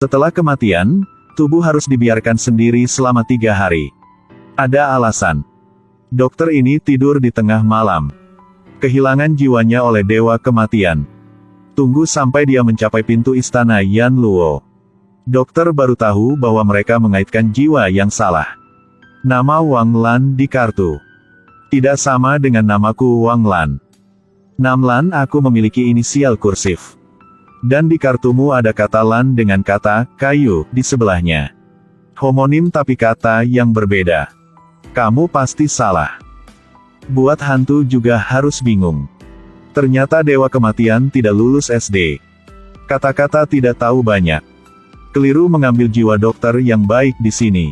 Setelah kematian, tubuh harus dibiarkan sendiri selama 3 hari. Ada alasan. Dokter ini tidur di tengah malam. Kehilangan jiwanya oleh dewa kematian. Tunggu sampai dia mencapai pintu istana Yan Luo. Dokter baru tahu bahwa mereka mengaitkan jiwa yang salah. Nama Wang Lan di kartu tidak sama dengan namaku Wang Lan. Lan aku memiliki inisial kursif. Dan di kartumu ada kata Lan dengan kata kayu di sebelahnya. Homonim tapi kata yang berbeda. Kamu pasti salah. Buat hantu juga harus bingung. Ternyata dewa kematian tidak lulus SD. Kata-kata tidak tahu banyak. Keliru mengambil jiwa dokter yang baik di sini.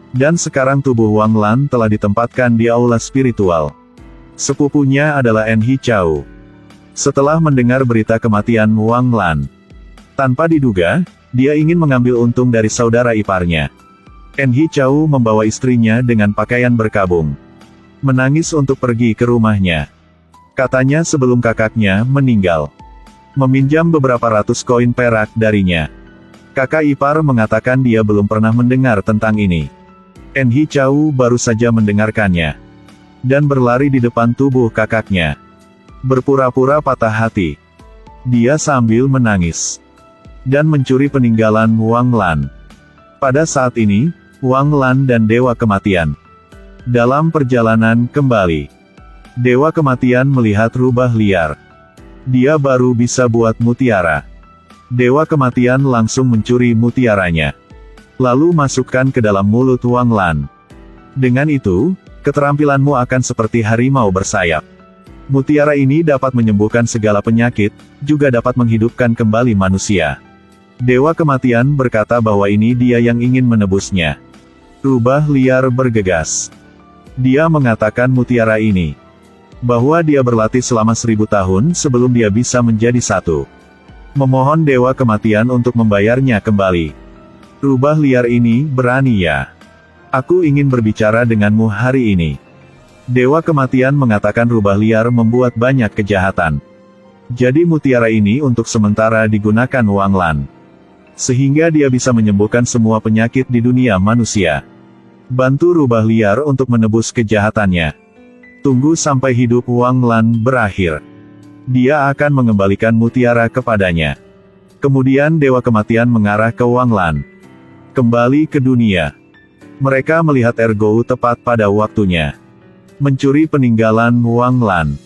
Dan sekarang tubuh Wang Lan telah ditempatkan di aula spiritual. Sepupunya adalah En Hi Chao. Setelah mendengar berita kematian Wang Lan, tanpa diduga, dia ingin mengambil untung dari saudara iparnya. En Hi Chao membawa istrinya dengan pakaian berkabung. Menangis untuk pergi ke rumahnya. Katanya sebelum kakaknya meninggal. Meminjam beberapa ratus koin perak darinya. Kakak ipar mengatakan dia belum pernah mendengar tentang ini. En Hi Chao baru saja mendengarkannya. Dan berlari di depan tubuh kakaknya. Berpura-pura patah hati. Dia sambil menangis. Dan mencuri peninggalan Wang Lan. Pada saat ini, Wang Lan dan Dewa Kematian dalam perjalanan kembali. Dewa Kematian melihat rubah liar. Dia baru bisa buat mutiara. Dewa Kematian langsung mencuri mutiaranya. Lalu masukkan ke dalam mulut Wang Lan. Dengan itu, keterampilanmu akan seperti harimau bersayap. Mutiara ini dapat menyembuhkan segala penyakit, juga dapat menghidupkan kembali manusia. Dewa Kematian berkata bahwa ini dia yang ingin menebusnya. Rubah liar bergegas. Dia mengatakan mutiara ini, bahwa dia berlatih selama 1000 tahun sebelum dia bisa menjadi satu. Memohon Dewa Kematian untuk membayarnya kembali. Rubah liar ini berani ya. Aku ingin berbicara denganmu hari ini. Dewa Kematian mengatakan rubah liar membuat banyak kejahatan. Jadi mutiara ini untuk sementara digunakan Wang Lan. Sehingga dia bisa menyembuhkan semua penyakit di dunia manusia. Bantu rubah liar untuk menebus kejahatannya. Tunggu sampai hidup Wang Lan berakhir. Dia akan mengembalikan mutiara kepadanya. Kemudian Dewa Kematian mengarah ke Wang Lan. Kembali ke dunia. Mereka melihat Ergo tepat pada waktunya. Mencuri peninggalan Wang Lan.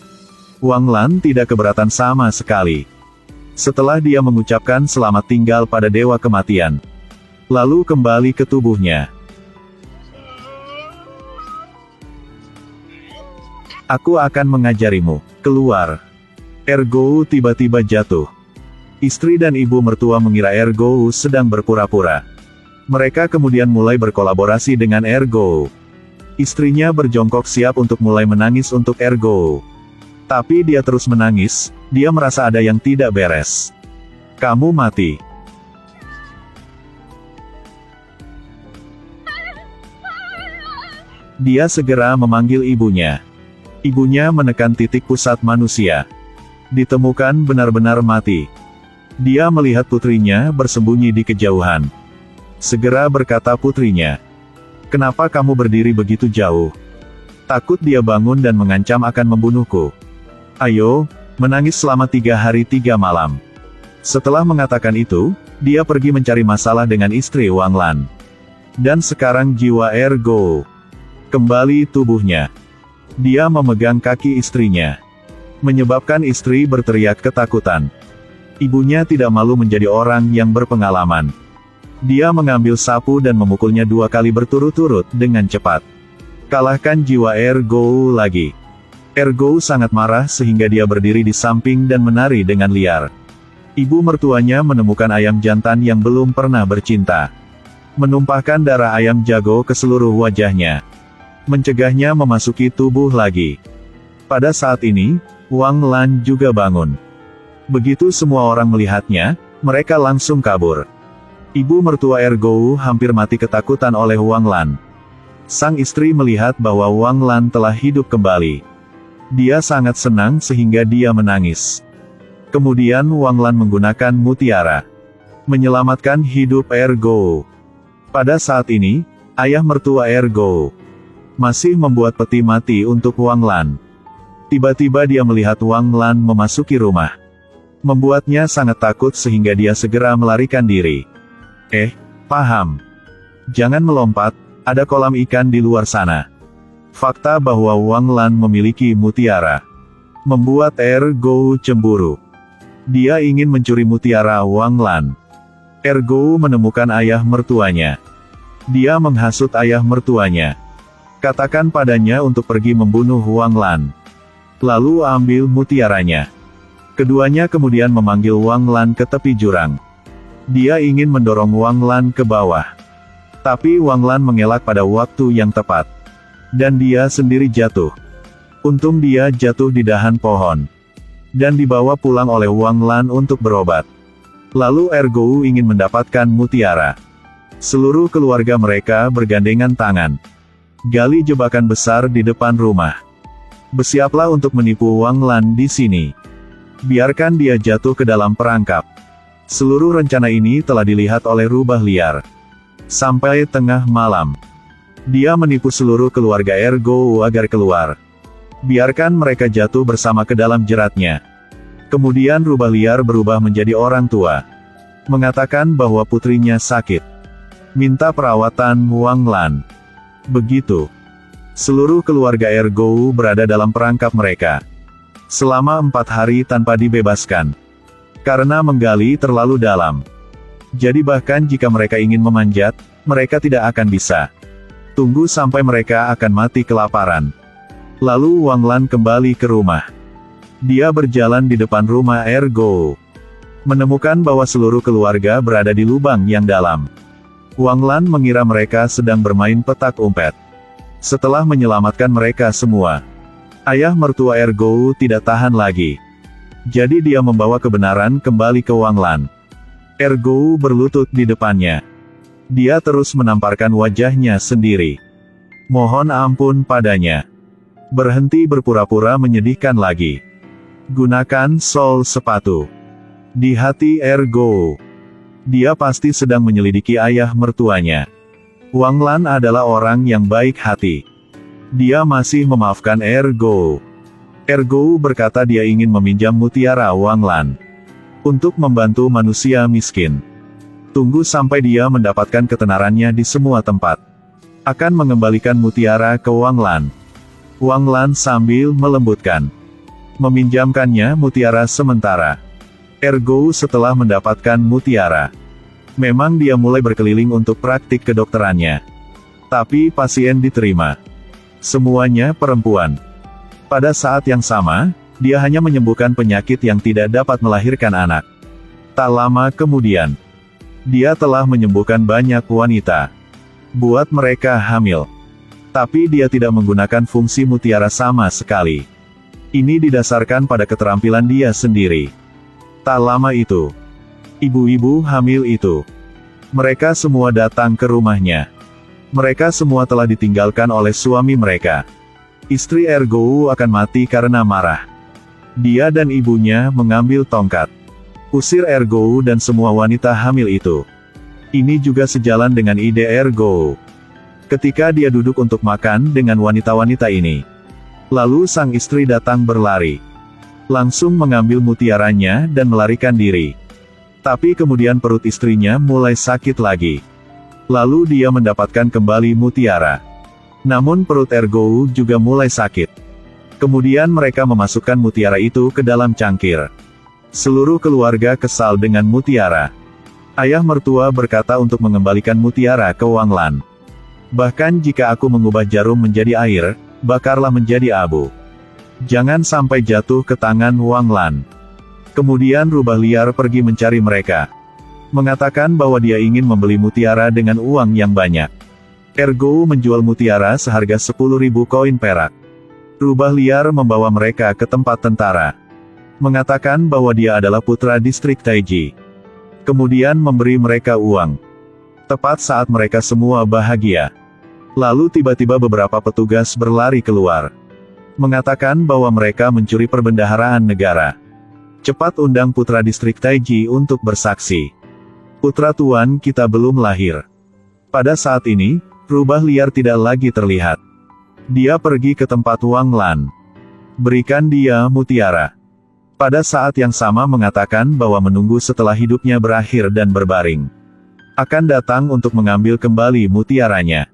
Wang Lan tidak keberatan sama sekali. Setelah dia mengucapkan selamat tinggal pada Dewa Kematian. Lalu kembali ke tubuhnya. Aku akan mengajarimu. Keluar. Ergo tiba-tiba jatuh. Istri dan ibu mertua mengira Ergo sedang berpura-pura. Mereka kemudian mulai berkolaborasi dengan Ergo. Istrinya berjongkok siap untuk mulai menangis untuk Ergo. Tapi dia terus menangis, dia merasa ada yang tidak beres. Kamu mati. Dia segera memanggil ibunya. Ibunya menekan titik pusat manusia. Ditemukan benar-benar mati. Dia melihat putrinya bersembunyi di kejauhan. Segera berkata putrinya, "Kenapa kamu berdiri begitu jauh? Takut dia bangun dan mengancam akan membunuhku. Ayo, menangis selama 3 hari 3 malam." Setelah mengatakan itu, dia pergi mencari masalah dengan istri Wang Lan. Dan sekarang jiwa Ergo kembali tubuhnya. Dia memegang kaki istrinya. Menyebabkan istri berteriak ketakutan. Ibunya tidak malu menjadi orang yang berpengalaman. Dia mengambil sapu dan memukulnya 2 kali berturut-turut dengan cepat. Kalahkan jiwa Ergo lagi. Ergo sangat marah sehingga dia berdiri di samping dan menari dengan liar. Ibu mertuanya menemukan ayam jantan yang belum pernah bercinta. Menumpahkan darah ayam jago ke seluruh wajahnya. Mencegahnya memasuki tubuh lagi. Pada saat ini, Wang Lan juga bangun. Begitu semua orang melihatnya, mereka langsung kabur. Ibu mertua Ergo hampir mati ketakutan oleh Wang Lan. Sang istri melihat bahwa Wang Lan telah hidup kembali. Dia sangat senang sehingga dia menangis. Kemudian Wang Lan menggunakan mutiara. Menyelamatkan hidup Ergo. Pada saat ini, ayah mertua Ergo masih membuat peti mati untuk Wang Lan. Tiba-tiba dia melihat Wang Lan memasuki rumah. Membuatnya sangat takut sehingga dia segera melarikan diri. Paham. Jangan melompat, ada kolam ikan di luar sana. Fakta bahwa Wang Lan memiliki mutiara membuat Ergo cemburu. Dia ingin mencuri mutiara Wang Lan. Ergo menemukan ayah mertuanya. Dia menghasut ayah mertuanya. Katakan padanya untuk pergi membunuh Wang Lan. Lalu ambil mutiaranya. Keduanya kemudian memanggil Wang Lan ke tepi jurang. Dia ingin mendorong Wang Lan ke bawah. Tapi Wang Lan mengelak pada waktu yang tepat. Dan dia sendiri jatuh. Untung dia jatuh di dahan pohon. Dan dibawa pulang oleh Wang Lan untuk berobat. Lalu Ergo ingin mendapatkan mutiara. Seluruh keluarga mereka bergandengan tangan. Gali jebakan besar di depan rumah. Bersiaplah untuk menipu Wang Lan di sini. Biarkan dia jatuh ke dalam perangkap. Seluruh rencana ini telah dilihat oleh rubah liar. Sampai tengah malam, dia menipu seluruh keluarga Ergo agar keluar. Biarkan mereka jatuh bersama ke dalam jeratnya. Kemudian rubah liar berubah menjadi orang tua. Mengatakan bahwa putrinya sakit. Minta perawatan Wang Lan. Begitu. Seluruh keluarga Ergo berada dalam perangkap mereka. Selama 4 hari tanpa dibebaskan. Karena menggali terlalu dalam. Jadi bahkan jika mereka ingin memanjat, mereka tidak akan bisa. Tunggu sampai mereka akan mati kelaparan. Lalu Wang Lan kembali ke rumah. Dia berjalan di depan rumah Ergo. Menemukan bahwa seluruh keluarga berada di lubang yang dalam. Wang Lan mengira mereka sedang bermain petak umpet. Setelah menyelamatkan mereka semua, ayah mertua Ergo tidak tahan lagi. Jadi dia membawa kebenaran kembali ke Wang Lan. Ergo berlutut di depannya. Dia terus menamparkan wajahnya sendiri. Mohon ampun padanya. Berhenti berpura-pura menyedihkan lagi. Gunakan sol sepatu. Di hati Ergo. Dia pasti sedang menyelidiki ayah mertuanya. Wang Lan adalah orang yang baik hati. Dia masih memaafkan Ergo. Ergo berkata dia ingin meminjam mutiara Wang Lan. Untuk membantu manusia miskin. Tunggu sampai dia mendapatkan ketenarannya di semua tempat. Akan mengembalikan mutiara ke Wang Lan. Wang Lan sambil melembutkan. Meminjamkannya mutiara sementara. Ergo setelah mendapatkan mutiara. Memang dia mulai berkeliling untuk praktik kedokterannya. Tapi pasien diterima. Semuanya perempuan. Pada saat yang sama, dia hanya menyembuhkan penyakit yang tidak dapat melahirkan anak. Tak lama kemudian, dia telah menyembuhkan banyak wanita. Buat mereka hamil. Tapi dia tidak menggunakan fungsi mutiara sama sekali. Ini didasarkan pada keterampilan dia sendiri. Tak lama itu, ibu-ibu hamil itu, mereka semua datang ke rumahnya. Mereka semua telah ditinggalkan oleh suami mereka. Istri Ergo akan mati karena marah. Dia dan ibunya mengambil tongkat. Usir Ergo dan semua wanita hamil itu. Ini juga sejalan dengan ide Ergo. Ketika dia duduk untuk makan dengan wanita-wanita ini. Lalu sang istri datang berlari. Langsung mengambil mutiaranya dan melarikan diri. Tapi kemudian perut istrinya mulai sakit lagi. Lalu dia mendapatkan kembali mutiara. Namun perut Ergo juga mulai sakit. Kemudian mereka memasukkan mutiara itu ke dalam cangkir. Seluruh keluarga kesal dengan mutiara. Ayah mertua berkata untuk mengembalikan mutiara ke Wang Lan. Bahkan jika aku mengubah jarum menjadi air, bakarlah menjadi abu. Jangan sampai jatuh ke tangan Wang Lan. Kemudian rubah liar pergi mencari mereka. Mengatakan bahwa dia ingin membeli mutiara dengan uang yang banyak. Ergo menjual mutiara seharga 10.000 koin perak. Rubah liar membawa mereka ke tempat tentara. Mengatakan bahwa dia adalah putra distrik Taiji. Kemudian memberi mereka uang. Tepat saat mereka semua bahagia. Lalu tiba-tiba beberapa petugas berlari keluar. Mengatakan bahwa mereka mencuri perbendaharaan negara. Cepat undang putra distrik Taiji untuk bersaksi. Putra tuan kita belum lahir. Pada saat ini, rubah liar tidak lagi terlihat. Dia pergi ke tempat Wang Lan. Berikan dia mutiara. Pada saat yang sama mengatakan bahwa menunggu setelah hidupnya berakhir dan berbaring. Akan datang untuk mengambil kembali mutiaranya.